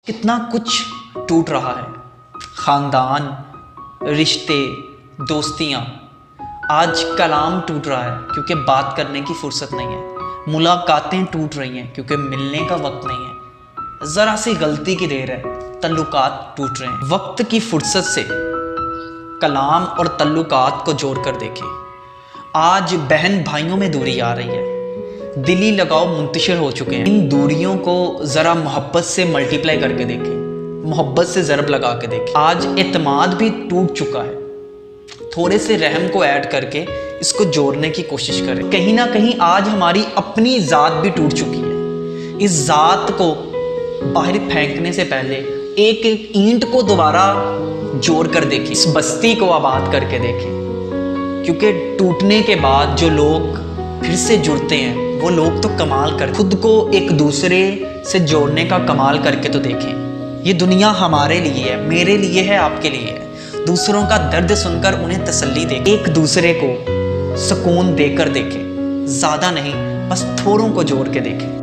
कितना कुछ टूट रहा है, ख़ानदान, रिश्ते, दोस्तियाँ। आज कलाम टूट रहा है क्योंकि बात करने की फुर्सत नहीं है। मुलाकातें टूट रही हैं क्योंकि मिलने का वक्त नहीं है। ज़रा सी गलती की देर है, तल्लुकात टूट रहे हैं। वक्त की फुर्सत से कलाम और तल्लुकात को जोड़ कर देखें। आज बहन भाइयों में दूरी आ रही है, दिली लगाव मुंतशिर हो चुके हैं। इन दूरियों को ज़रा मोहब्बत से मल्टीप्लाई करके देखें, मोहब्बत से ज़रब लगा के देखें। आज एतमाद भी टूट चुका है, थोड़े से रहम को ऐड करके इसको जोड़ने की कोशिश करें। कहीं ना कहीं आज हमारी अपनी ज़ात भी टूट चुकी है। इस ज़ात को बाहर फेंकने से पहले एक एक ईंट को दोबारा जोड़ कर देखें, इस बस्ती को आबाद करके देखें। क्योंकि टूटने के बाद जो लोग फिर से जुड़ते हैं वो लोग तो कमाल कर, खुद को एक दूसरे से जोड़ने का कमाल करके तो देखें। ये दुनिया हमारे लिए है, मेरे लिए है, आपके लिए है। दूसरों का दर्द सुनकर उन्हें तसल्ली दे, एक दूसरे को सुकून देकर देखें। ज़्यादा नहीं, बस थोड़ों को जोड़ के देखें।